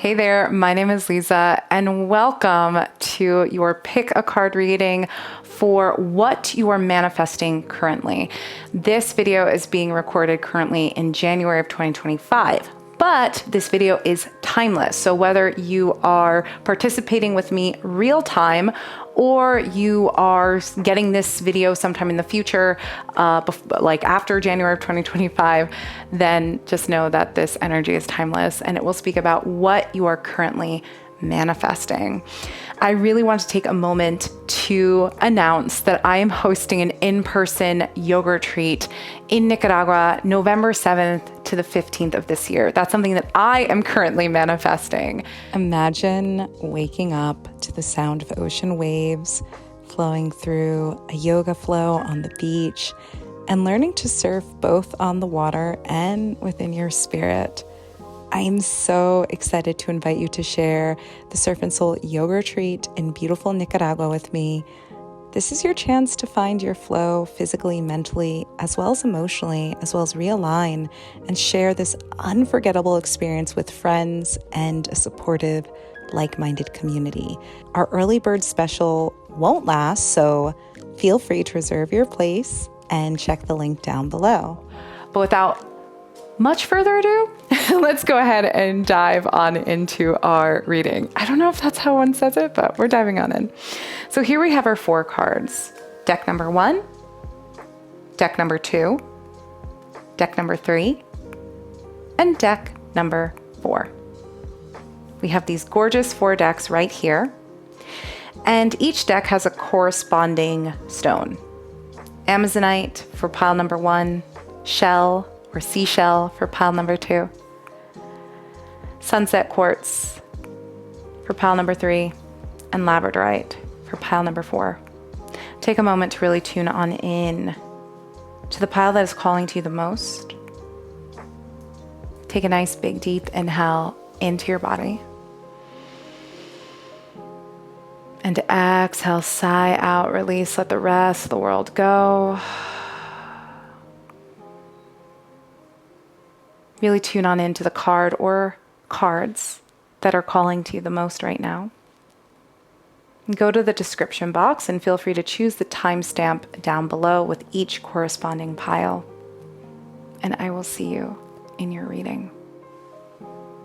Hey there, my name is Liza, and welcome to your Pick a Card reading for what you are manifesting currently. This video is being recorded currently in January of 2025. But this video is timeless. So whether you are participating with me real time or you are getting this video sometime in the future, like after January of 2025, then just know that this energy is timeless and it will speak about what you are currently manifesting. I really want to take a moment to announce that I am hosting an in-person yoga retreat in Nicaragua, November 7th to the 15th of this year. That's something that I am currently manifesting. Imagine waking up to the sound of ocean waves flowing through a yoga flow on the beach and learning to surf both on the water and within your spirit. I am so excited to invite you to share the Surf and Soul Yoga Retreat in beautiful Nicaragua with me. This is your chance to find your flow physically, mentally, as well as emotionally, as well as realign and share this unforgettable experience with friends and a supportive, like-minded community. Our early bird special won't last, so feel free to reserve your place and check the link down below. But without much further ado, let's go ahead and dive on into our reading. I don't know if that's how one says it, but we're diving on in. So here we have our 4 cards. Deck number 1, deck number 2, deck number 3, and deck number 4. We have these gorgeous 4 decks right here, and each deck has a corresponding stone. Amazonite for pile number 1, shell or seashell for pile number 2, sunset quartz for pile number 3, and labradorite for pile number 4. Take a moment to really tune on in to the pile that is calling to you the most. Take a nice big deep inhale into your body. And exhale, sigh out, release, let the rest of the world go. Really tune on into the card or cards that are calling to you the most right now. Go to the description box and feel free to choose the timestamp down below with each corresponding pile. And I will see you in your reading.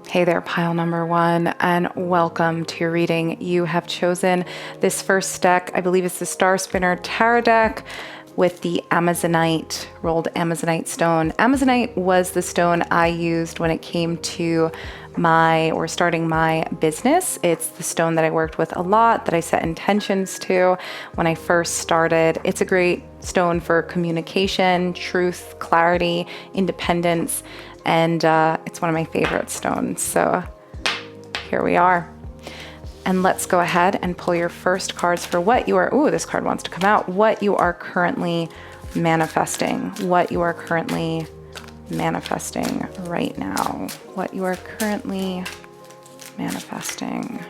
Hey there, pile number 1, and welcome to your reading. You have chosen this first deck. I believe it's the Star Spinner Tarot deck with the Amazonite, rolled Amazonite stone. Amazonite was the stone I used when it came to starting my business. It's the stone that I worked with a lot, that I set intentions to when I first started. It's a great stone for communication, truth, clarity, independence, and it's one of my favorite stones. So here we are. And let's go ahead and pull your first cards for what you are, this card wants to come out, what you are currently manifesting, what you are currently manifesting right now, what you are currently manifesting.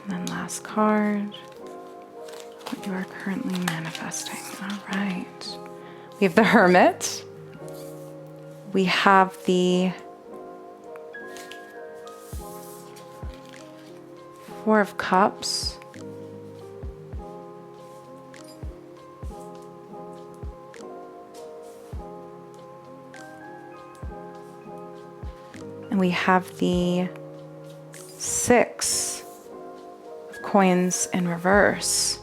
And then last card, what you are currently manifesting. All right. We have the Hermit. We have the 4 of Cups. And we have the 6 of Coins in reverse.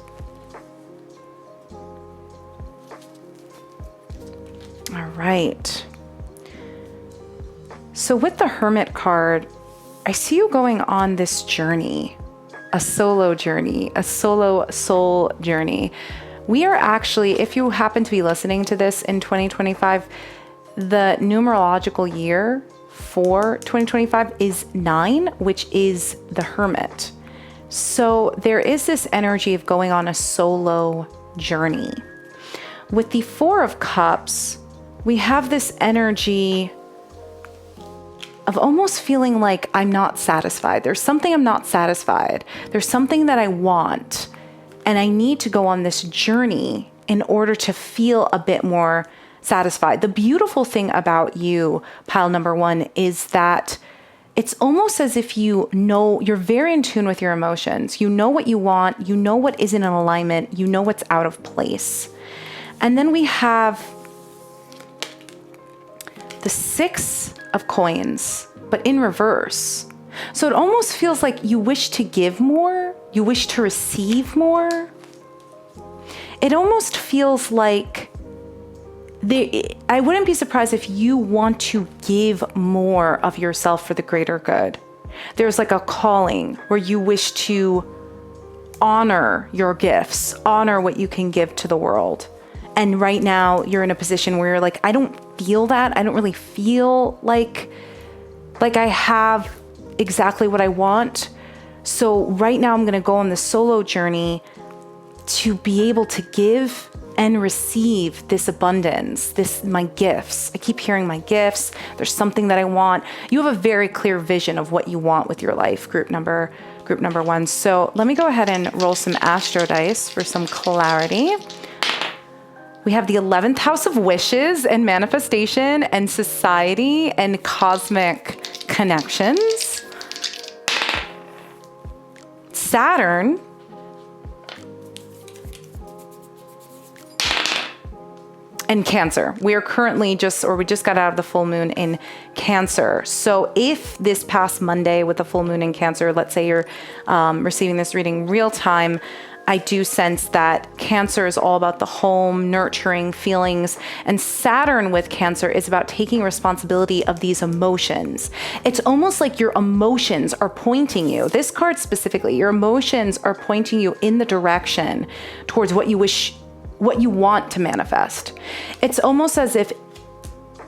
All right. So with the Hermit card, I see you going on this journey. A solo journey, a solo soul journey. We are actually, if you happen to be listening to this in 2025, the numerological year for 2025 is 9, which is the Hermit. So there is this energy of going on a solo journey. With the 4 of Cups, we have this energy of almost feeling like I'm not satisfied. There's something I'm not satisfied. There's something that I want, and I need to go on this journey in order to feel a bit more satisfied. The beautiful thing about you, pile number one, is that it's almost as if you know, you're very in tune with your emotions. You know what you want. You know what isn't in alignment. You know what's out of place. And then we have the 6 of coins, but in reverse. So it almost feels like you wish to give more. You wish to receive more. It almost feels like I wouldn't be surprised if you want to give more of yourself for the greater good. There's like a calling where you wish to honor your gifts, honor what you can give to the world. And right now you're in a position where you're like, I don't feel that. I don't really feel like I have exactly what I want. So right now I'm going to go on this solo journey to be able to give and receive this abundance, my gifts. I keep hearing my gifts. There's something that I want. You have a very clear vision of what you want with your life, group number one. So let me go ahead and roll some astro dice for some clarity. We have the 11th house of wishes and manifestation and society and cosmic connections. Saturn and Cancer. We just got out of the full moon in Cancer. So if this past Monday with the full moon in Cancer, let's say you're receiving this reading real time, I do sense that Cancer is all about the home, nurturing feelings, and Saturn with Cancer is about taking responsibility of these emotions. It's almost like your emotions are pointing you, this card specifically, your emotions are pointing you in the direction towards what you want to manifest. It's almost as if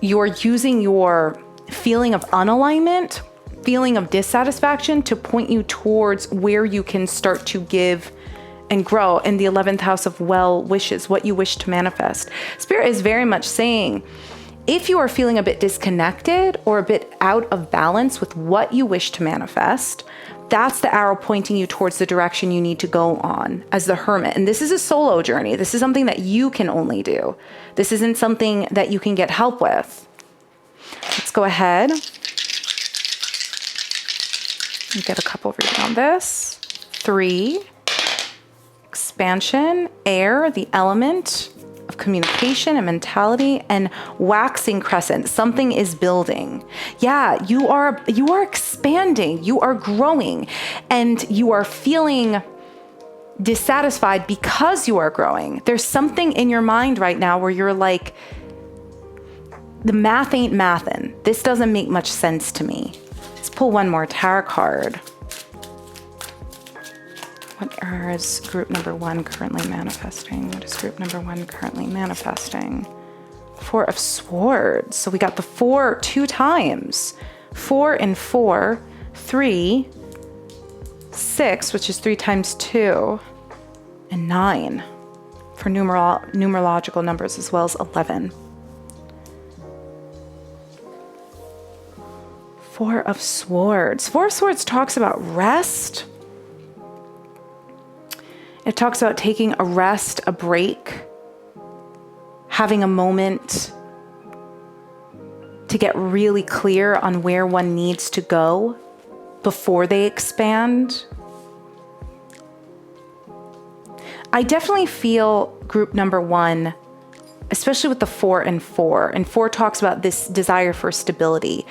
you're using your feeling of unalignment, feeling of dissatisfaction to point you towards where you can start to give and grow in the 11th house of well wishes, what you wish to manifest. Spirit is very much saying, if you are feeling a bit disconnected or a bit out of balance with what you wish to manifest, that's the arrow pointing you towards the direction you need to go on as the hermit. And this is a solo journey. This is something that you can only do. This isn't something that you can get help with. Let's go ahead and get a couple reading on this. 3, expansion, air, the element of communication and mentality, and waxing crescent. Something is building. Yeah, you are expanding, you are growing, and you are feeling dissatisfied because you are growing. There's something in your mind right now where you're like, the math ain't mathin'. This doesn't make much sense to me. Let's pull one more tarot card. What is group number one currently manifesting? What is group number one currently manifesting? 4 of Swords. So we got the 4 2 times. 4 and 4, 3, 6, which is 3 times 2, and 9 for numerological numbers, as well as 11. 4 of Swords. 4 of Swords talks about rest. It talks about taking a rest, a break, having a moment to get really clear on where one needs to go before they expand. I definitely feel group number one, especially with the 4 and 4. And 4 talks about this desire for stability.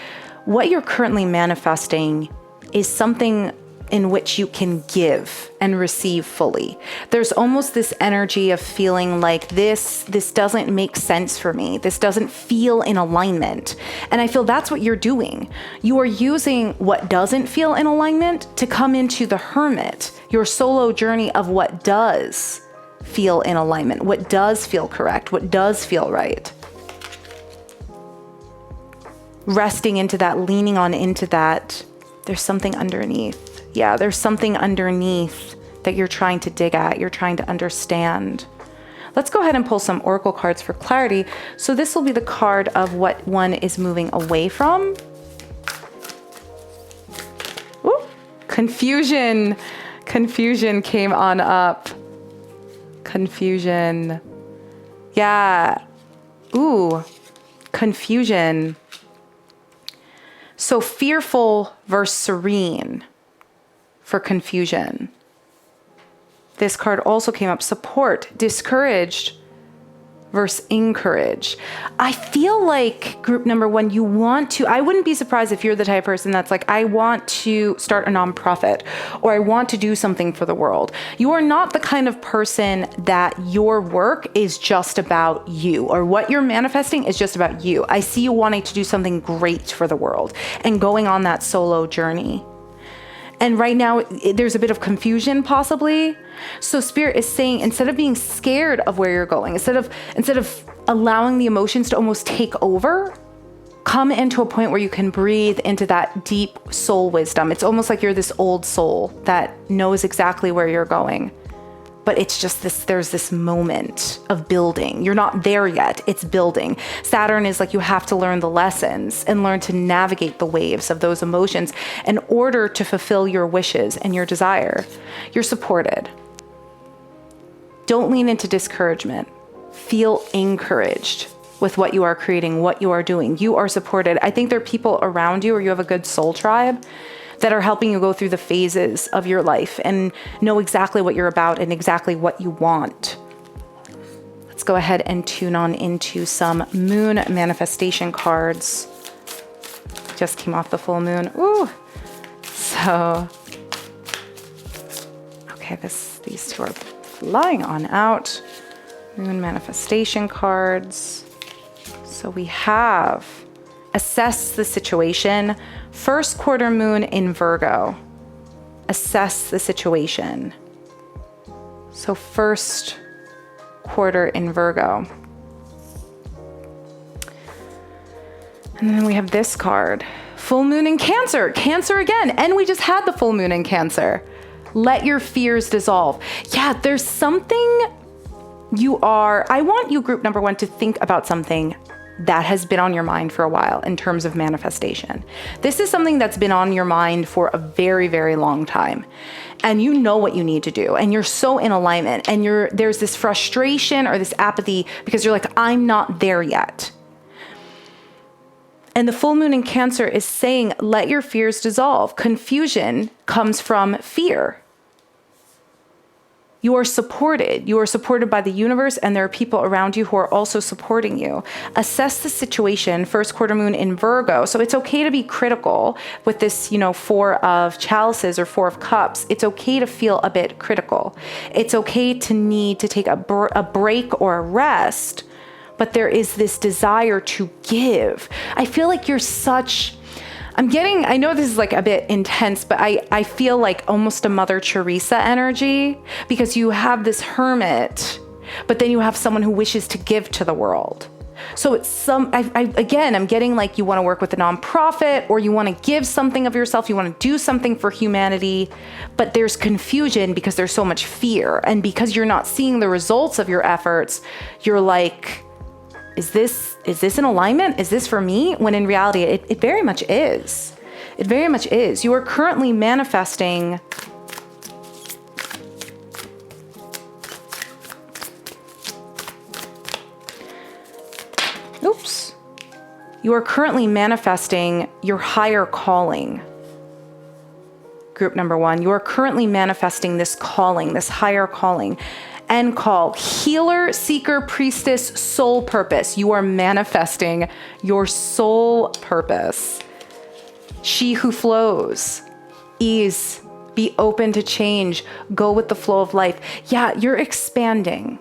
What you're currently manifesting is something in which you can give and receive fully. There's almost this energy of feeling like this doesn't make sense for me. This doesn't feel in alignment. And I feel that's what you're doing. You are using what doesn't feel in alignment to come into the hermit, your solo journey of what does feel in alignment, what does feel correct, what does feel right. Resting into that, leaning on into that. There's something underneath. Yeah, there's something underneath that you're trying to dig at, you're trying to understand. Let's go ahead and pull some oracle cards for clarity. So this will be the card of what one is moving away from. Ooh, confusion. Confusion came on up. Confusion. Yeah. Ooh, confusion. So fearful versus serene for confusion. This card also came up, support, discouraged versus encourage. I feel like group number one, you want to, I wouldn't be surprised if you're the type of person that's like, I want to start a nonprofit or I want to do something for the world. You are not the kind of person that your work is just about you, or what you're manifesting is just about you. I see you wanting to do something great for the world and going on that solo journey. And right now there's a bit of confusion possibly. So Spirit is saying, instead of being scared of where you're going, instead of allowing the emotions to almost take over, come into a point where you can breathe into that deep soul wisdom. It's almost like you're this old soul that knows exactly where you're going. But it's just this, there's this moment of building. You're not there yet, it's building. Saturn is like, you have to learn the lessons and learn to navigate the waves of those emotions in order to fulfill your wishes and your desire. You're supported. Don't lean into discouragement. Feel encouraged with what you are creating, what you are doing. You are supported. I think there are people around you, or you have a good soul tribe that are helping you go through the phases of your life and know exactly what you're about and exactly what you want. Let's go ahead and tune on into some moon manifestation cards. Just came off the full moon. Ooh. So, okay, these two are flying on out. Moon manifestation cards. So we have assess the situation. First quarter moon in Virgo. Assess the situation. So first quarter in Virgo. And then we have this card. Full moon in Cancer. Cancer again. And we just had the full moon in Cancer. Let your fears dissolve. Yeah, there's something I want you, group number one, to think about something that has been on your mind for a while in terms of manifestation. This is something that's been on your mind for a very, very long time. And you know what you need to do. And you're so in alignment. And there's this frustration or this apathy because you're like, I'm not there yet. And the full moon in Cancer is saying, let your fears dissolve. Confusion comes from fear. You are supported. You are supported by the universe, and there are people around you who are also supporting you. Assess the situation, first quarter moon in Virgo. So it's okay to be critical with this, Four of Chalices or Four of Cups. It's okay to feel a bit critical. It's okay to need to take a break or a rest, but there is this desire to give. I feel like you're I know this is like a bit intense, but I feel like almost a Mother Teresa energy, because you have this hermit, but then you have someone who wishes to give to the world. So it's I'm getting like you want to work with a nonprofit, or you want to give something of yourself, you want to do something for humanity, but there's confusion because there's so much fear. And because you're not seeing the results of your efforts, you're like, is this in alignment? Is this for me? When in reality, it very much is. It very much is. You are currently manifesting You are currently manifesting your higher calling. Group number one, you are currently manifesting this calling, this higher calling. End call, healer, seeker, priestess, soul purpose. You are manifesting your soul purpose. She who flows, ease, be open to change, go with the flow of life. Yeah, you're expanding.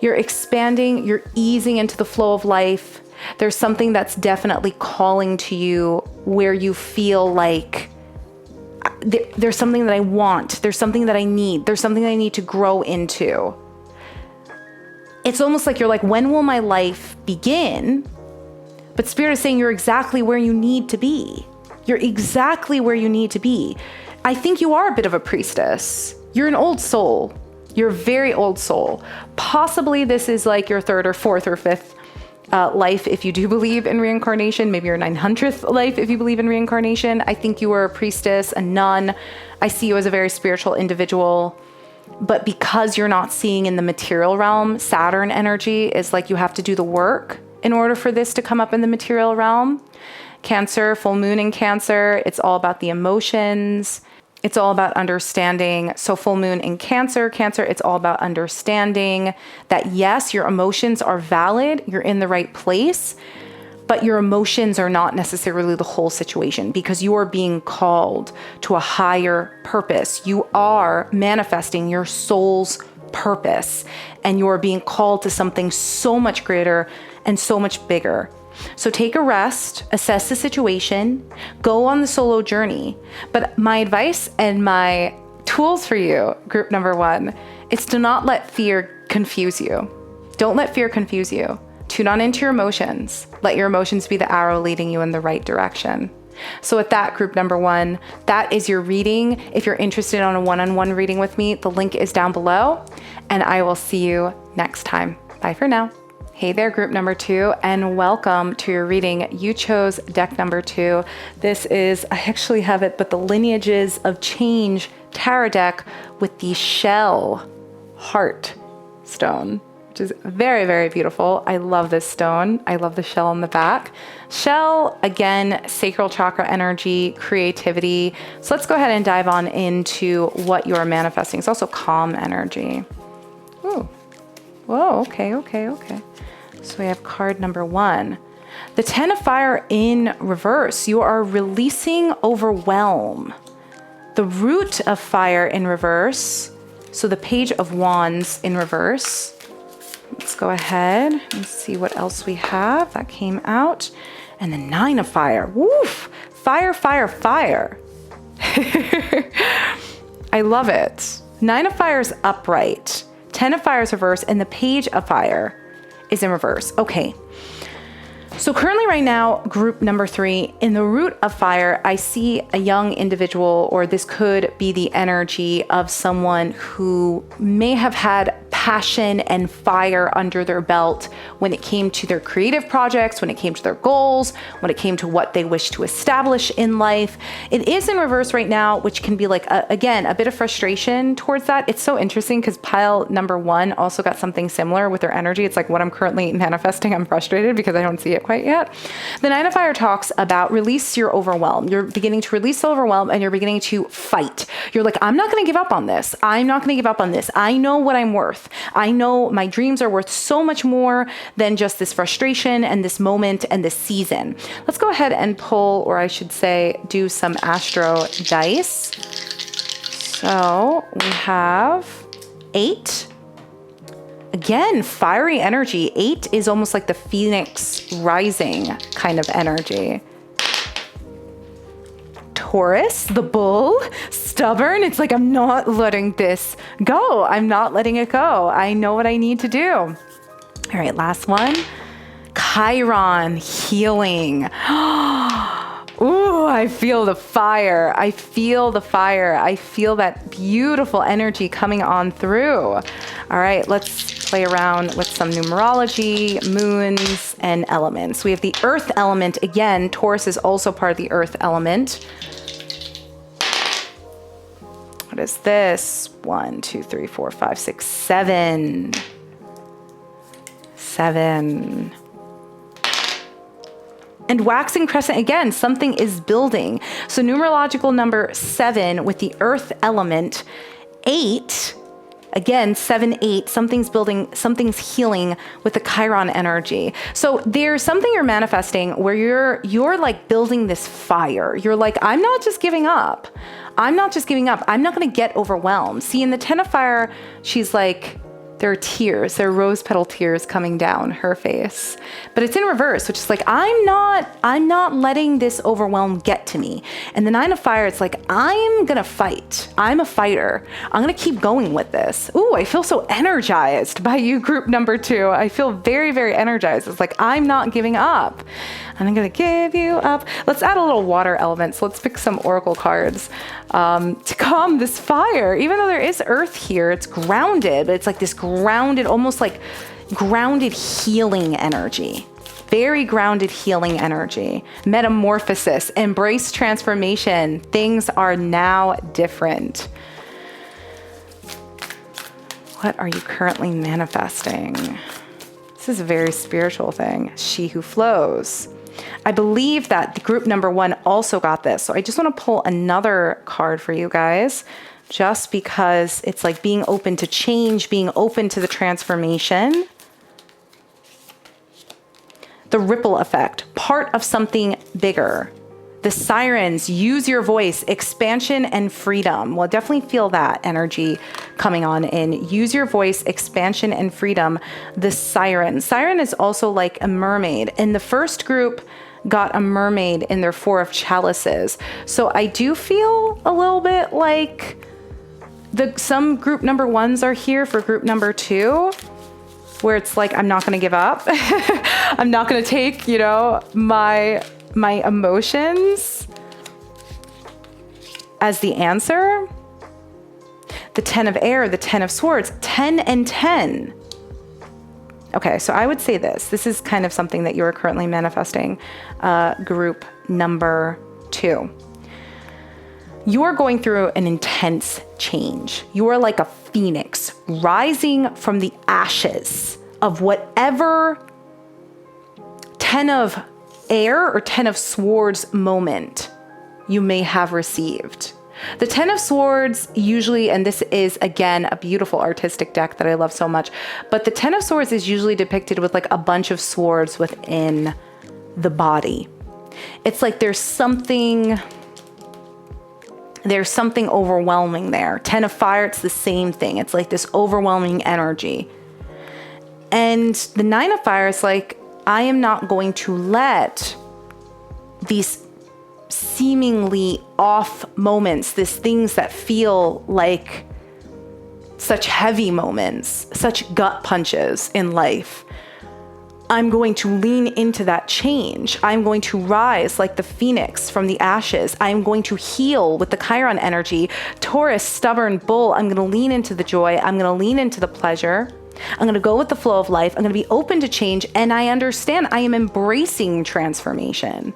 You're expanding, you're easing into the flow of life. There's something that's definitely calling to you where you feel like there's something that I want, there's something that I need, there's something that I need to grow into. It's almost like you're like, when will my life begin? But Spirit is saying you're exactly where you need to be. You're exactly where you need to be. I think you are a bit of a priestess. You're an old soul. You're a very old soul. Possibly this is like your third or fourth or fifth life if you do believe in reincarnation, maybe your 900th life if you believe in reincarnation. I think you were a priestess, a nun. I see you as a very spiritual individual. But because you're not seeing in the material realm, Saturn energy is like you have to do the work in order for this to come up in the material realm. Cancer, full moon in Cancer, it's all about the emotions. It's all about understanding. So full moon in Cancer, it's all about understanding that yes, your emotions are valid, you're in the right place, but your emotions are not necessarily the whole situation because you are being called to a higher purpose. You are manifesting your soul's purpose and you are being called to something so much greater and so much bigger. So take a rest, assess the situation, go on the solo journey. But my advice and my tools for you, group number 1, is to not let fear confuse you. Don't let fear confuse you. Tune on into your emotions. Let your emotions be the arrow leading you in the right direction. So with that, group number 1, that is your reading. If you're interested on a one-on-one reading with me, the link is down below, and I will see you next time. Bye for now. Hey there, group number 2, and welcome to your reading. You chose deck number 2. This is, I actually have it, but the Lineages of Change tarot deck with the shell heart stone, which is very, very beautiful. I love this stone. I love the shell on the back. Shell, again, sacral chakra energy, creativity. So let's go ahead and dive on into what you are manifesting. It's also calm energy. Ooh. Whoa, okay. So we have card number 1. The 10 of Fire in reverse. You are releasing overwhelm. The Root of Fire in reverse. So the Page of Wands in reverse. Let's go ahead and see what else we have that came out. And the 9 of Fire. Woof! Fire, fire, fire. I love it. 9 of Fire is upright. 10 of Fire is reverse. And the Page of Fire is in reverse. Okay. So currently right now, group number 3, in the Root of Fire, I see a young individual, or this could be the energy of someone who may have had passion and fire under their belt when it came to their creative projects, when it came to their goals, when it came to what they wish to establish in life. It is in reverse right now, which can be like, again, a bit of frustration towards that. It's so interesting because pile number 1 also got something similar with their energy. It's like what I'm currently manifesting. I'm frustrated because I don't see it quite yet. The 9 of Fire talks about release your overwhelm. You're beginning to release the overwhelm and you're beginning to fight. You're like, I'm not going to give up on this. I'm not going to give up on this. I know what I'm worth. I know my dreams are worth so much more than just this frustration and this moment and this season. Let's go ahead and pull, or I should say, do some astro dice. So we have 8. Again, fiery energy. 8 is almost like the phoenix rising kind of energy. Taurus, the bull, stubborn. It's like, I'm not letting this go. I'm not letting it go. I know what I need to do. All right, last one. Chiron, healing. Ooh, I feel the fire. I feel the fire. I feel that beautiful energy coming on through. All right, let's play around with some numerology, moons, and elements. We have the earth element. Again, Taurus is also part of the earth element. What is this? 1, 2, 3, 4, 5, 6, 7. 7. And waxing crescent, again, something is building. So numerological number 7 with the earth element. 8, again, 7, 8, something's building, something's healing with the Chiron energy. So there's something you're manifesting where you're like building this fire. You're like, I'm not just giving up. I'm not just giving up. I'm not going to get overwhelmed. See, in the 10 of Fire, she's like, there are tears, there are rose petal tears coming down her face, but it's in reverse, which is like, I'm not letting this overwhelm get to me. And the 9 of Fire, it's like, I'm gonna fight. I'm a fighter. I'm gonna keep going with this. Ooh, I feel so energized by you, group number 2. I feel very, very energized. It's like, I'm not giving up. I'm gonna give you up. Let's add a little water element. So let's pick some oracle cards to calm this fire. Even though there is earth here, it's grounded, but it's like this grounded, almost like grounded healing energy. Very grounded healing energy. Metamorphosis, embrace transformation. Things are now different. What are you currently manifesting? This is a very spiritual thing. She who flows. I believe that the group number 1 also got this. So I just want to pull another card for you guys, just because it's like being open to change, being open to the transformation. The ripple effect, part of something bigger. The sirens, use your voice, expansion and freedom. Well, definitely feel that energy coming on in. Use your voice, expansion and freedom. The siren. Siren is also like a mermaid. And the first group got a mermaid in their 4 of chalices. So I do feel a little bit like some group number 1s are here for group number 2, where it's like, I'm not going to give up. I'm not going to take, you know, my emotions as the answer. The 10 of air, the 10 of swords, 10 and 10. Okay, so I would say this is kind of something that you are currently manifesting, group number 2. You are going through an intense change. You are like a phoenix rising from the ashes of whatever 10 of air or 10 of swords moment you may have received. The 10 of swords usually, and this is again a beautiful artistic deck that I love so much, but the 10 of swords is usually depicted with like a bunch of swords within the body. It's like there's something overwhelming there. 10 of fire, it's the same thing. It's like this overwhelming energy. And the 9 of fire is like, I am not going to let these seemingly off moments, these things that feel like such heavy moments, such gut punches in life. I'm going to lean into that change. I'm going to rise like the phoenix from the ashes. I'm going to heal with the Chiron energy. Taurus, stubborn bull. I'm going to lean into the joy. I'm going to lean into the pleasure. I'm going to go with the flow of life. I'm going to be open to change. And I understand I am embracing transformation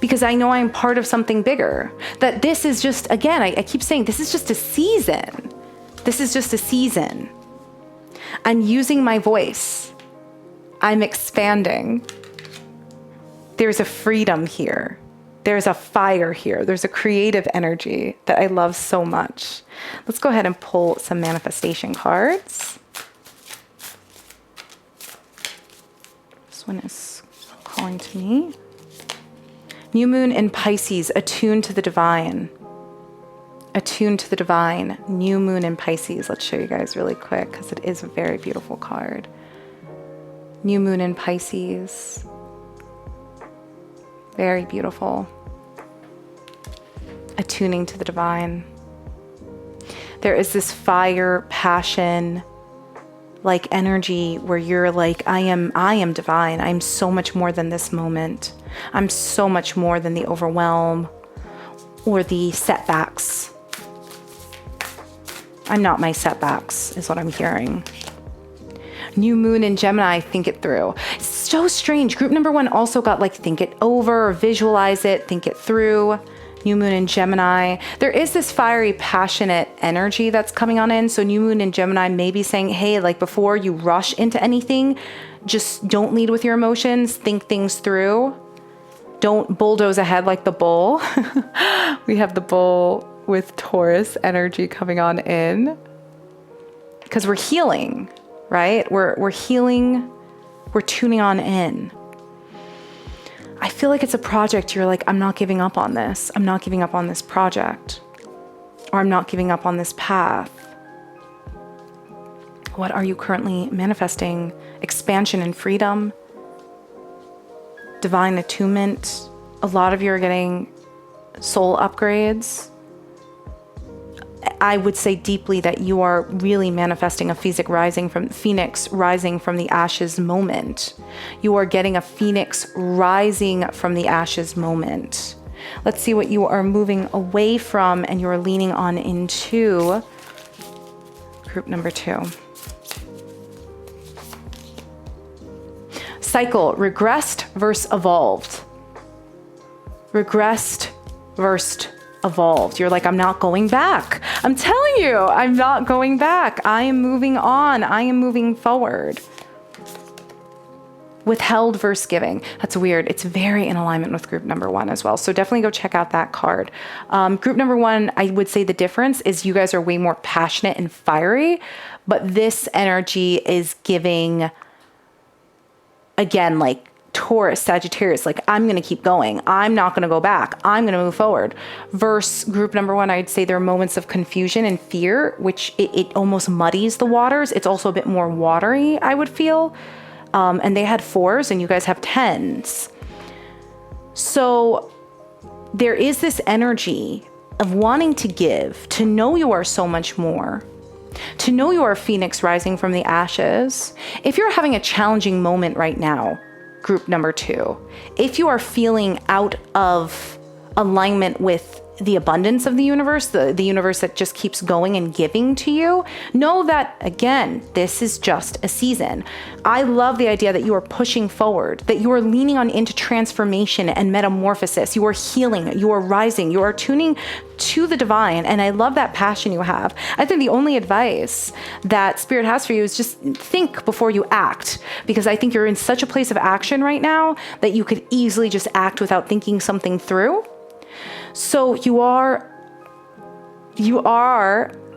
because I know I'm part of something bigger. That this is just, again, I keep saying this is just a season. This is just a season. I'm using my voice. I'm expanding. There's a freedom here. There's a fire here. There's a creative energy that I love so much. Let's go ahead and pull some manifestation cards. This one is calling to me. New moon in Pisces, attuned to the divine. Attuned to the divine. New moon in Pisces. Let's show you guys really quick because it is a very beautiful card. New moon in Pisces. Very beautiful. Attuning to the divine. There is this fire, passion, like energy where you're like, I am divine. I'm so much more than this moment. I'm so much more than the overwhelm or the setbacks. I'm not my setbacks, is what I'm hearing. New moon in Gemini, think it through. It's so strange. Group number 1 also got like think it over, visualize it, think it through. New moon in Gemini. There is this fiery, passionate energy that's coming on in. So new moon in Gemini may be saying, hey, like before you rush into anything, just don't lead with your emotions, think things through. Don't bulldoze ahead like the bull. We have the bull with Taurus energy coming on in. Because we're healing. Right? We're healing, we're tuning on in. I feel like it's a project you're like, I'm not giving up on this. I'm not giving up on this project. Or I'm not giving up on this path. What are you currently manifesting? Expansion and freedom. Divine attunement. A lot of you are getting soul upgrades. I would say deeply that you are really manifesting a phoenix rising from the ashes moment. You are getting a phoenix rising from the ashes moment. Let's see what you are moving away from and you are leaning on into group number 2. Cycle, regressed versus evolved. Regressed versus evolved. You're like, I'm not going back. I'm telling you, I'm not going back. I am moving on. I am moving forward. Withheld versus giving. That's weird. It's very in alignment with group number 1 as well. So definitely go check out that card. Group number 1, I would say the difference is you guys are way more passionate and fiery, but this energy is giving, again, like Taurus, Sagittarius, like I'm going to keep going. I'm not going to go back. I'm going to move forward. Versus group number 1, I'd say there are moments of confusion and fear, which it almost muddies the waters. It's also a bit more watery, I would feel. And they had 4s and you guys have 10s. So there is this energy of wanting to give, to know you are so much more, to know you are a phoenix rising from the ashes. If you're having a challenging moment right now, group number 2, if you are feeling out of alignment with the abundance of the universe that just keeps going and giving to you, know that, again, this is just a season. I love the idea that you are pushing forward, that you are leaning on into transformation and metamorphosis. You are healing, you are rising, you are tuning to the divine. And I love that passion you have. I think the only advice that Spirit has for you is just think before you act, because I think you're in such a place of action right now that you could easily just act without thinking something through. So you are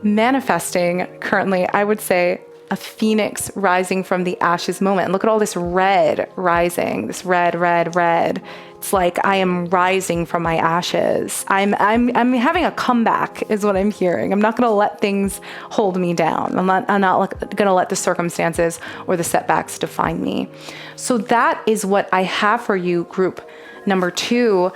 manifesting currently, I would say, a phoenix rising from the ashes moment. Look at all this red rising, this red. It's like I am rising from my ashes. I'm having a comeback is what I'm hearing. I'm not going to let things hold me down. I'm not going to let the circumstances or the setbacks define me. So that is what I have for you, group number 2.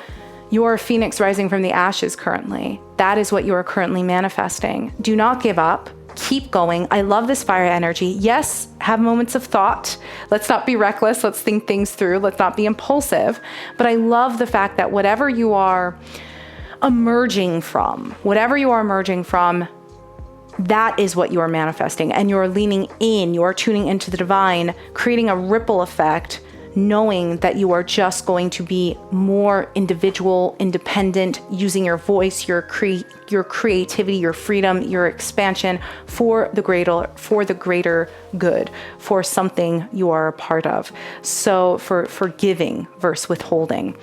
You're a phoenix rising from the ashes currently. That is what you are currently manifesting. Do not give up. Keep going. I love this fire energy. Yes, have moments of thought. Let's not be reckless. Let's think things through. Let's not be impulsive. But I love the fact that whatever you are emerging from, that is what you are manifesting. And you're leaning in, you're tuning into the divine, creating a ripple effect, knowing that you are just going to be more individual, independent, using your voice, your creativity, your freedom, your expansion for the greater good, for something you are a part of. So for giving versus withholding.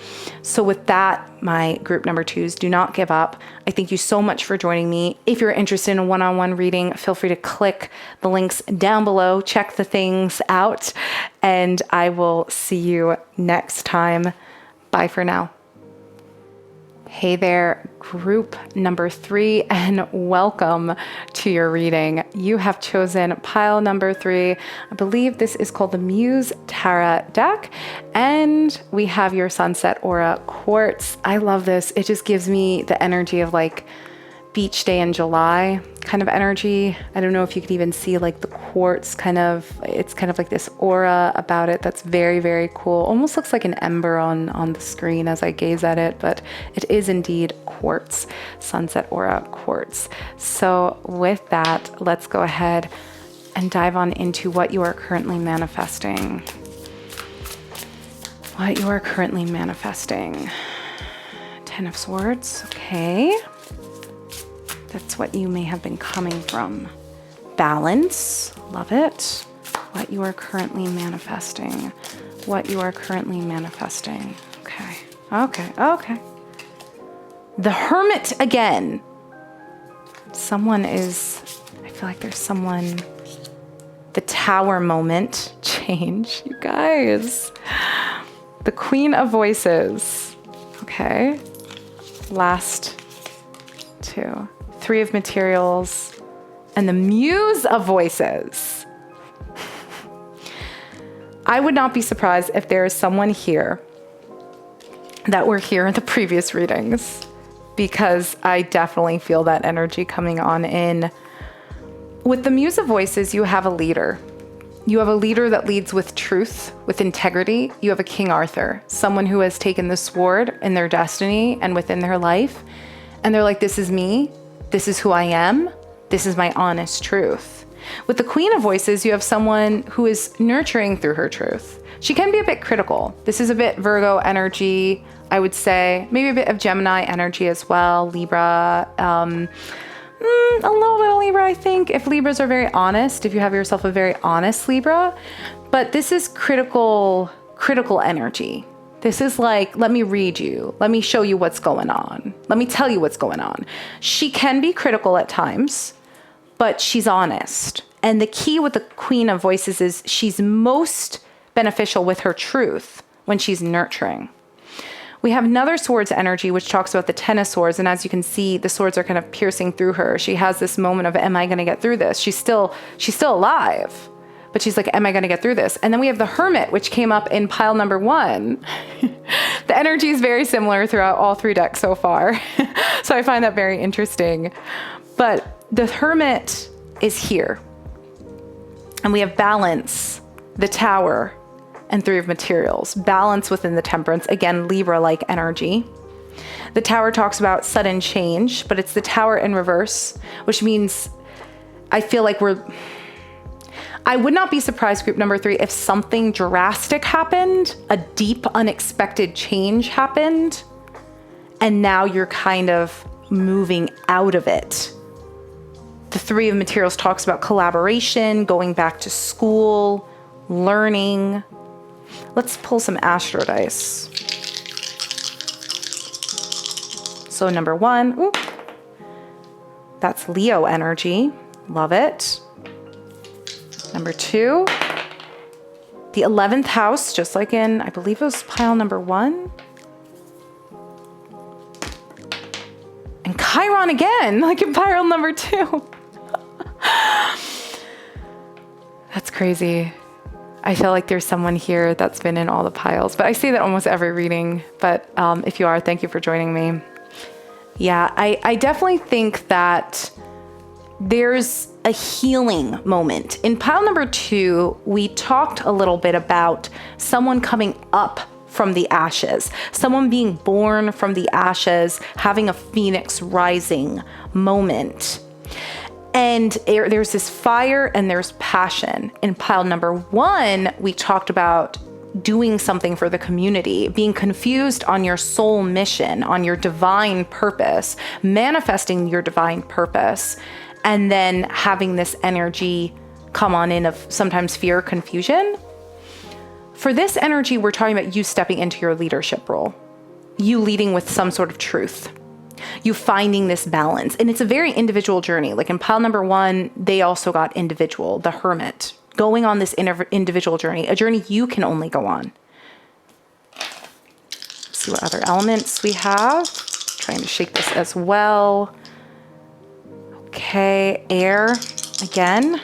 So with that, my group number 2s, do not give up. I thank you so much for joining me. If you're interested in a one-on-one reading, feel free to click the links down below, check the things out, and I will see you next time. Bye for now. Hey there, group number 3, and welcome to your reading. You have chosen pile number 3. I believe this is called the Muse Tarot deck, and we have your Sunset Aura Quartz. I love this. It just gives me the energy of like beach day in July kind of energy. I don't know if you could even see like the quartz it's kind of like this aura about it that's very, very cool. Almost looks like an ember on the screen as I gaze at it, but it is indeed quartz, Sunset Aura Quartz. So with that, let's go ahead and dive on into what you are currently manifesting. What you are currently manifesting. 10 of Swords, okay. That's what you may have been coming from. Balance, love it. What you are currently manifesting. What you are currently manifesting. Okay. The Hermit again. I feel like there's someone, the Tower moment, change, you guys. The Queen of Voices, okay. Last 2. 3 of Materials, and the Muse of Voices. I would not be surprised if there is someone here that were here in the previous readings, because I definitely feel that energy coming on in. With the Muse of Voices, you have a leader. You have a leader that leads with truth, with integrity. You have a King Arthur, someone who has taken the sword in their destiny and within their life, and they're like, this is me. This is who I am. This is my honest truth. With the Queen of Voices, you have someone who is nurturing through her truth, She can be a bit critical. This is a bit Virgo energy, I would say. Maybe a bit of Gemini energy as well. Libra, a little bit of Libra, I think. If Libras are very honest, if you have yourself a very honest Libra. But this is critical energy. This is like, let me read you. Let me show you what's going on. Let me tell you what's going on. She can be critical at times, but she's honest. And the key with the Queen of Voices is she's most beneficial with her truth when she's nurturing. We have another Swords energy, which talks about the Ten of Swords. And as you can see, the swords are kind of piercing through her. She has this moment of, am I going to get through this? She's still alive, but she's like, am I going to get through this? And then we have the Hermit, which came up in pile number 1. The energy is very similar throughout all 3 decks so far. So I find that very interesting. But the Hermit is here. And we have Balance, the Tower, and 3 of Materials. Balance within the Temperance. Again, Libra-like energy. The Tower talks about sudden change, but it's the Tower in reverse, which means I feel like I would not be surprised, group number 3, if something drastic happened, a deep, unexpected change happened, and now you're kind of moving out of it. The 3 of Materials talks about collaboration, going back to school, learning. Let's pull some Astro dice. So number 1, ooh, that's Leo energy. Love it. Number 2, the 11th house, just like in, I believe it was pile number 1. And Chiron again, like in pile number 2. That's crazy. I feel like there's someone here that's been in all the piles, but I say that almost every reading. But if you are, thank you for joining me. Yeah, I definitely think that there's a healing moment. In pile number 2, we talked a little bit about someone coming up from the ashes, someone being born from the ashes, having a phoenix rising moment. And there's this fire and there's passion. In pile number 1, we talked about doing something for the community, being confused on your soul mission, on your divine purpose, manifesting your divine purpose, and then having this energy come on in of sometimes fear, confusion. For this energy, we're talking about you stepping into your leadership role, you leading with some sort of truth, you finding this balance. And it's a very individual journey. Like in pile number 1, they also got individual, the Hermit, going on this individual journey, a journey you can only go on. Let's see what other elements we have. Trying to shake this as well. Okay, air again.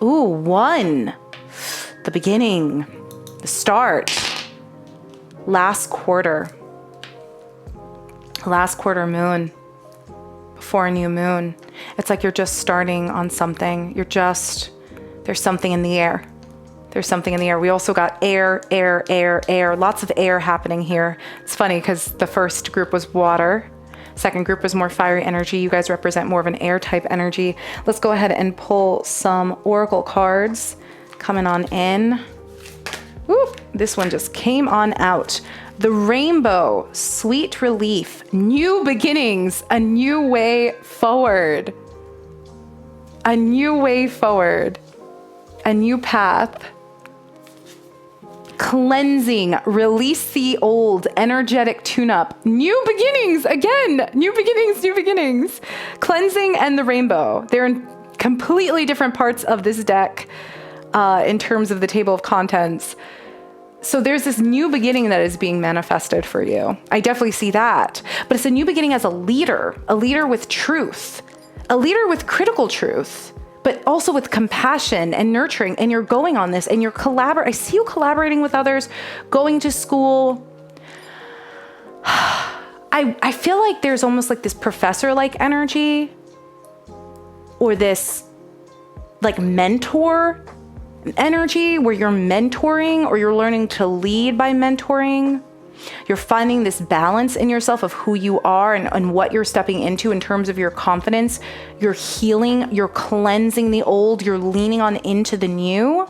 Ooh, 1. The beginning, the start, last quarter moon, before a new moon. It's like you're just starting on something. There's something in the air. There's something in the air. We also got air, lots of air happening here. It's funny because the first group was water. Second group was more fiery energy. You guys represent more of an air type energy. Let's go ahead and pull some oracle cards coming on in. Whoop, this one just came on out. The rainbow, sweet relief, new beginnings, a new way forward. A new way forward. A new path. Cleansing, release the old, energetic tune-up, new beginnings, again, new beginnings. Cleansing and the rainbow. They're in completely different parts of this deck in terms of the table of contents. So there's this new beginning that is being manifested for you. I definitely see that. But it's a new beginning as a leader with truth, a leader with critical truth, but also with compassion and nurturing. And you're going on this and you're I see you collaborating with others, going to school. I feel like there's almost like this professor-like energy or this like mentor energy where you're mentoring or you're learning to lead by mentoring. You're finding this balance in yourself of who you are and what you're stepping into in terms of your confidence. You're healing, you're cleansing the old, you're leaning on into the new.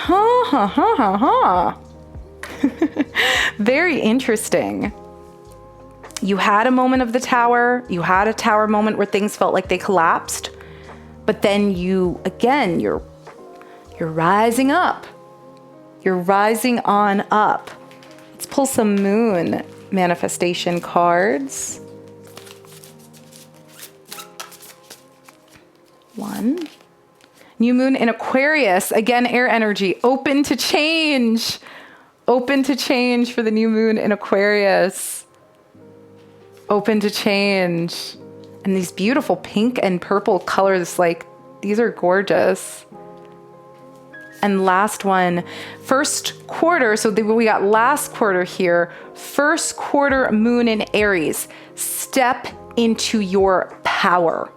Ha ha ha ha ha. Very interesting. You had a moment of the tower. You had a tower moment where things felt like they collapsed. But then you're rising up. You're rising on up. Let's pull some moon manifestation cards. 1. New moon in Aquarius. Again, air energy. Open to change. Open to change for the new moon in Aquarius. Open to change. And these beautiful pink and purple colors, like, these are gorgeous. And last one, first quarter. So we got last quarter here. First quarter moon in Aries. Step into your power.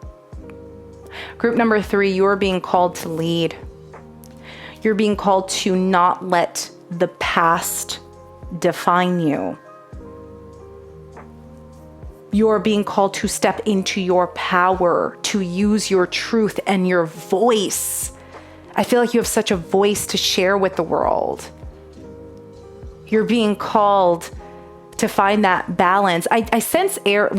Group number 3, you're being called to lead. You're being called to not let the past define you. You're being called to step into your power, to use your truth and your voice. I feel like you have such a voice to share with the world. You're being called to find that balance. I sense air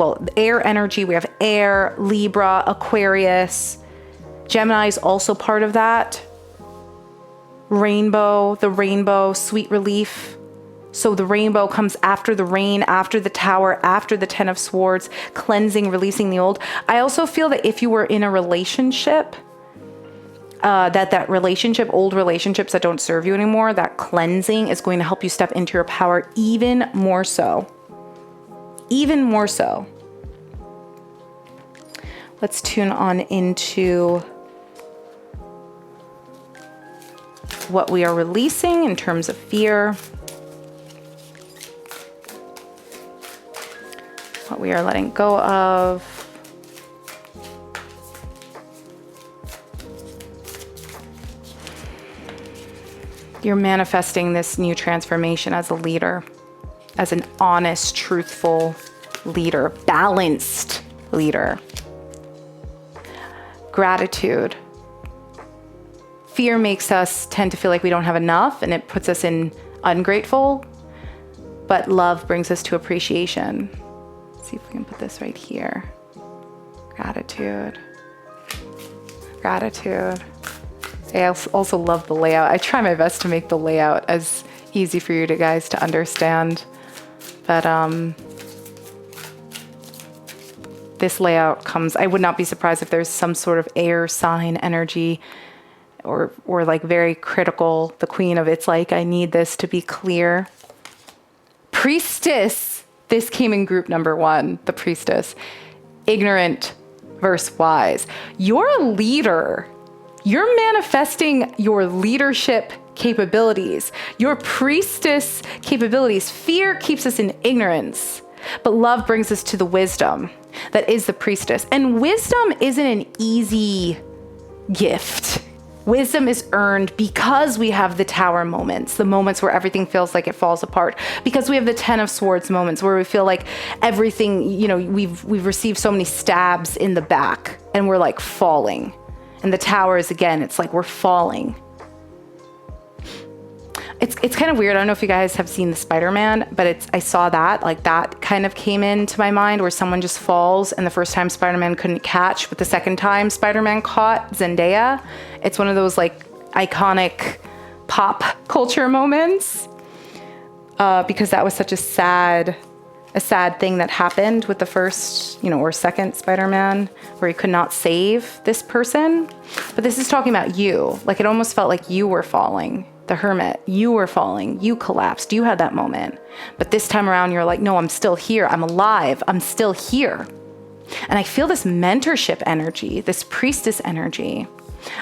energy. We have air, Libra, Aquarius. Gemini is also part of that. Rainbow, the rainbow, sweet relief. So the rainbow comes after the rain, after the tower, after the 10 of Swords, cleansing, releasing the old. I also feel that if you were in a relationship, that relationship, old relationships that don't serve you anymore, that cleansing is going to help you step into your power even more so. Even more so. Let's tune on into what we are releasing in terms of fear. What we are letting go of. You're manifesting this new transformation as a leader, as an honest, truthful leader, balanced leader. Gratitude. Fear makes us tend to feel like we don't have enough, and it puts us in ungrateful, but love brings us to appreciation. Let's see if we can put this right here. Gratitude. Gratitude. I also love the layout. I try my best to make the layout as easy for you guys to understand. But this layout comes, I would not be surprised if there's some sort of air sign energy or like very critical. The queen of it's like, I need this to be clear. Priestess. This came in group number 1, the priestess. Ignorant versus wise. You're a leader. You're manifesting your leadership capabilities, your priestess capabilities. Fear keeps us in ignorance, but love brings us to the wisdom that is the priestess. And wisdom isn't an easy gift. Wisdom is earned because we have the tower moments, the moments where everything feels like it falls apart, because we have the 10 of Swords moments where we feel like everything, we've received so many stabs in the back and we're like falling. And the towers, again, it's like we're falling. It's kind of weird. I don't know if you guys have seen the Spider-Man, but I saw that, like that kind of came into my mind where someone just falls and the first time Spider-Man couldn't catch, but the second time Spider-Man caught Zendaya. It's one of those like iconic pop culture moments because that was such a sad thing that happened with the first, or second Spider-Man, where he could not save this person. But this is talking about you. Like it almost felt like you were falling. The hermit, you were falling, you collapsed, you had that moment. But this time around, you're like, no, I'm still here. I'm alive. I'm still here. And I feel this mentorship energy, this priestess energy.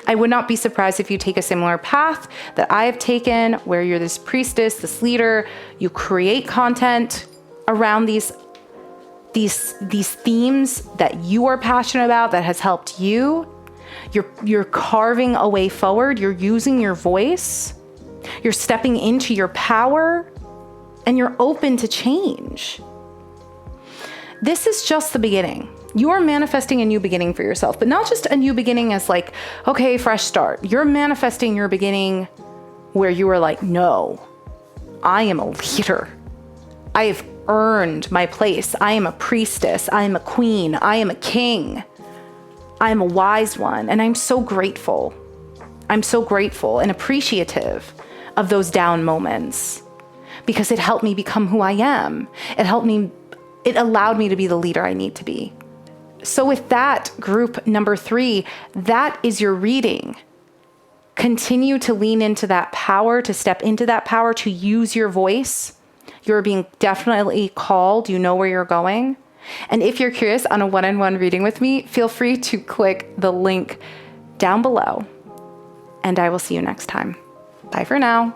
I would not be surprised if you take a similar path that I have taken, where you're this priestess, this leader, you create content around these themes that you are passionate about, that has helped you. You're carving a way forward. You're using your voice. You're stepping into your power, and you're open to change. This is just the beginning. You are manifesting a new beginning for yourself, but not just a new beginning as like, okay, fresh start. You're manifesting your beginning where you are like, no, I am a leader. I have earned my place. I am a priestess. I am a queen. I am a king. I am a wise one. And I'm so grateful. I'm so grateful and appreciative of those down moments because it helped me become who I am. It allowed me to be the leader I need to be. So with that, group number 3, that is your reading. Continue to lean into that power, to step into that power, to use your voice. You're being definitely called. You know where you're going. And if you're curious on a one-on-one reading with me, feel free to click the link down below. And I will see you next time. Bye for now.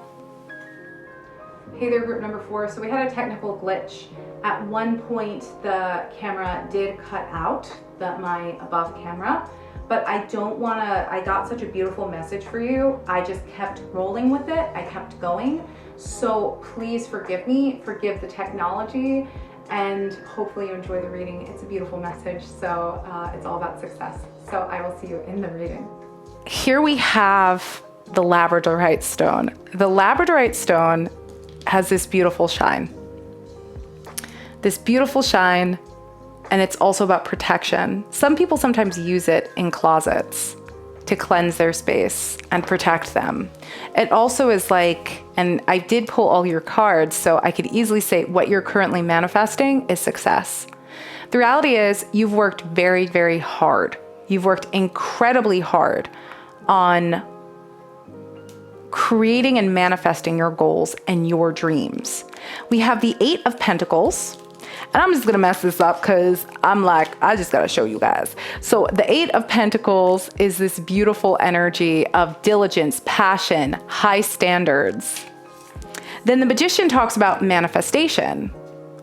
Hey there, group number 4. So we had a technical glitch. At one point, the camera did cut out, my above camera, but I got such a beautiful message for you. I just kept rolling with it. I kept going. So please forgive me, forgive the technology, and hopefully you enjoy the reading. It's a beautiful message. So it's all about success. So I will see you in the reading. Here we have the labradorite stone. The labradorite stone has this beautiful shine. And it's also about protection. Some people sometimes use it in closets to cleanse their space and protect them. It also is like, and I did pull all your cards, so I could easily say what you're currently manifesting is success. The reality is you've worked very, very hard. You've worked incredibly hard on creating and manifesting your goals and your dreams. We have the 8 of Pentacles. And I'm just gonna mess this up because I'm like, I just gotta show you guys. So the 8 of Pentacles is this beautiful energy of diligence, passion, high standards. Then the Magician talks about manifestation,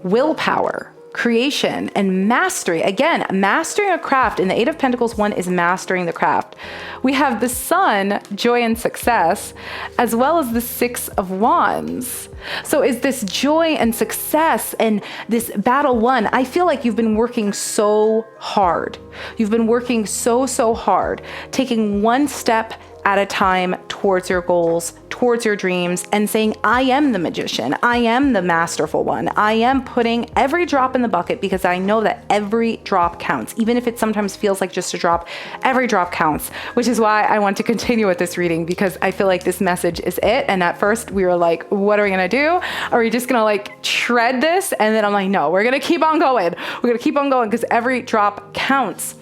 willpower, creation, and mastery. Again, mastering a craft. In the 8 of Pentacles, 1 is mastering the craft. We have the Sun, joy and success, as well as the 6 of Wands. So is this joy and success and this battle won? I feel like you've been working so hard. You've been working so hard, taking one step at a time towards your goals, towards your dreams, and saying, I am the magician. I am the masterful one. I am putting every drop in the bucket because I know that every drop counts. Even if it sometimes feels like just a drop, every drop counts, which is why I want to continue with this reading because I feel like this message is it. And at first we were like, what are we gonna do? Are we just gonna like tread this? And then I'm like, no, we're gonna keep on going. We're gonna keep on going because every drop counts.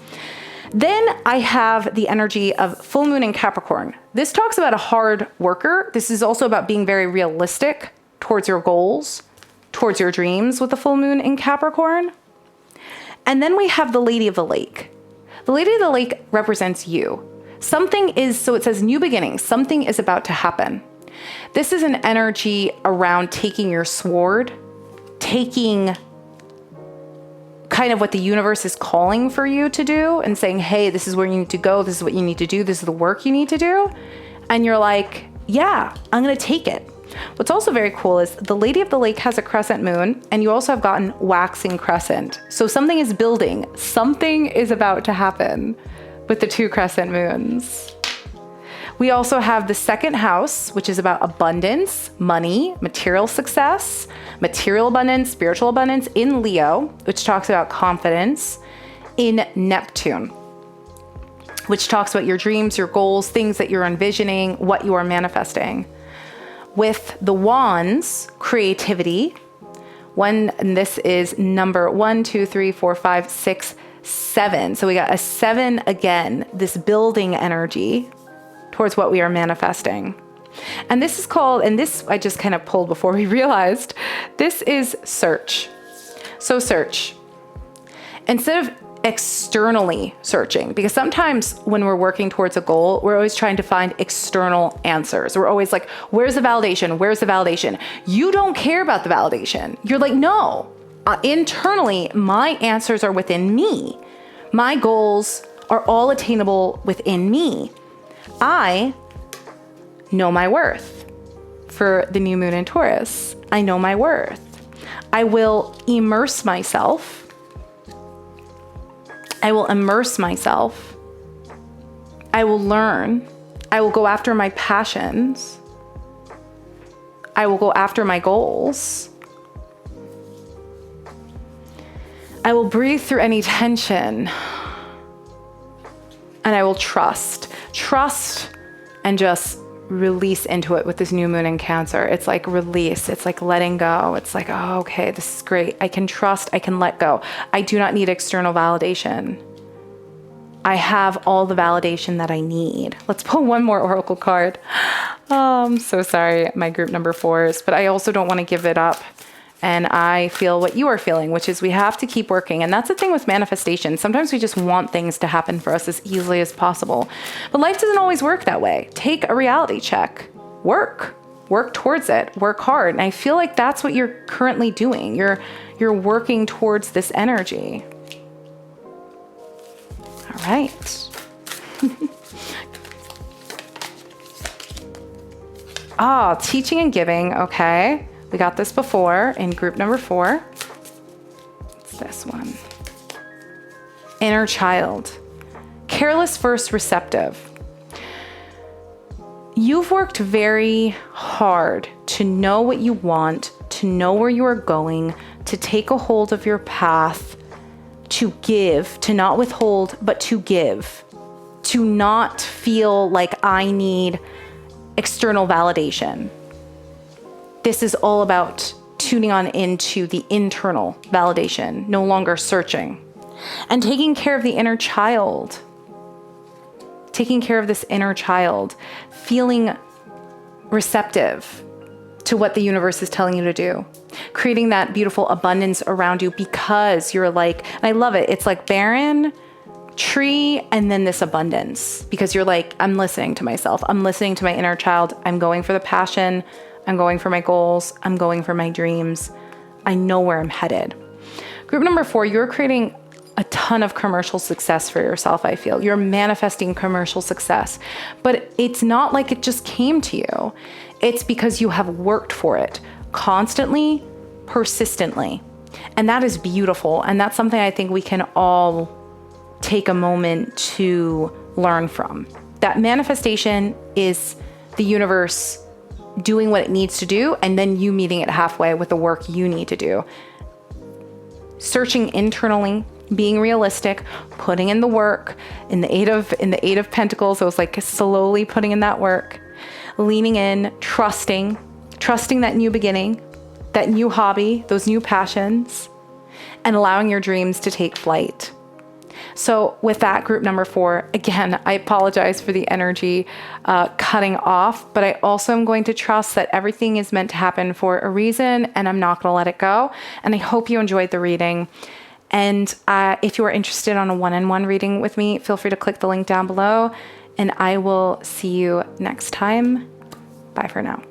Then I have the energy of full moon in Capricorn. This talks about a hard worker. This is also about being very realistic towards your goals, towards your dreams with the full moon in Capricorn. And then we have the Lady of the Lake. The Lady of the Lake represents you. So it says new beginnings. Something is about to happen. This is an energy around taking your sword, taking kind of what the universe is calling for you to do and saying, hey, this is where you need to go. This is what you need to do. This is the work you need to do. And you're like, yeah, I'm going to take it. What's also very cool is the Lady of the Lake has a crescent moon and you also have gotten waxing crescent. So something is building. Something is about to happen with the 2 crescent moons. We also have the 2nd house, which is about abundance, money, material success, material abundance, spiritual abundance in Leo, which talks about confidence, in Neptune, which talks about your dreams, your goals, things that you're envisioning, what you are manifesting. With the Wands, creativity, and this is number 1, 2, 3, 4, 5, 6, 7. So we got a 7 again, this building energy towards what we are manifesting. And this is called, and this I just kind of pulled before we realized, this is search. So search. Instead of externally searching, because sometimes when we're working towards a goal, we're always trying to find external answers. We're always like, where's the validation? Where's the validation? You don't care about the validation. You're like, no, internally, my answers are within me. My goals are all attainable within me. I know my worth. For the new moon in Taurus, I know my worth. I will immerse myself. I will immerse myself. I will learn. I will go after my passions. I will go after my goals. I will breathe through any tension. And I will trust and just release into it with this new moon in Cancer. It's like release. It's like letting go. It's like, oh, okay, this is great. I can trust. I can let go. I do not need external validation. I have all the validation that I need. Let's pull one more oracle card. Oh, I'm so sorry, my group number 4s, but I also don't want to give it up. And I feel what you are feeling, which is we have to keep working. And that's the thing with manifestation. Sometimes we just want things to happen for us as easily as possible. But life doesn't always work that way. Take a reality check. Work towards it. Work hard. And I feel like that's what you're currently doing. You're working towards this energy. All right. Teaching and giving. Okay. We got this before in group number 4. It's this one. Inner child. Careless versus receptive. You've worked very hard to know what you want, to know where you are going, to take a hold of your path, to give, to not withhold, but to give, to not feel like I need external validation. This is all about tuning on into the internal validation, no longer searching, and taking care of the inner child, taking care of this inner child, feeling receptive to what the universe is telling you to do, creating that beautiful abundance around you because you're like, and I love it. It's like barren tree and then this abundance because you're like, I'm listening to myself. I'm listening to my inner child. I'm going for the passion. I'm going for my goals. I'm going for my dreams. I know where I'm headed. Group number 4, you're creating a ton of commercial success for yourself, I feel. You're manifesting commercial success, but it's not like it just came to you. It's because you have worked for it constantly, persistently. And that is beautiful. And that's something I think we can all take a moment to learn from. That manifestation is the universe doing what it needs to do, and then you meeting it halfway with the work you need to do. Searching internally, being realistic, putting in the work. In the eight of Pentacles, it was like slowly putting in that work, leaning in, trusting that new beginning, that new hobby, those new passions, and allowing your dreams to take flight. So with that, group number 4, again, I apologize for the energy cutting off, but I also am going to trust that everything is meant to happen for a reason, and I'm not going to let it go. And I hope you enjoyed the reading. And if you are interested on a one-on-one reading with me, feel free to click the link down below, and I will see you next time. Bye for now.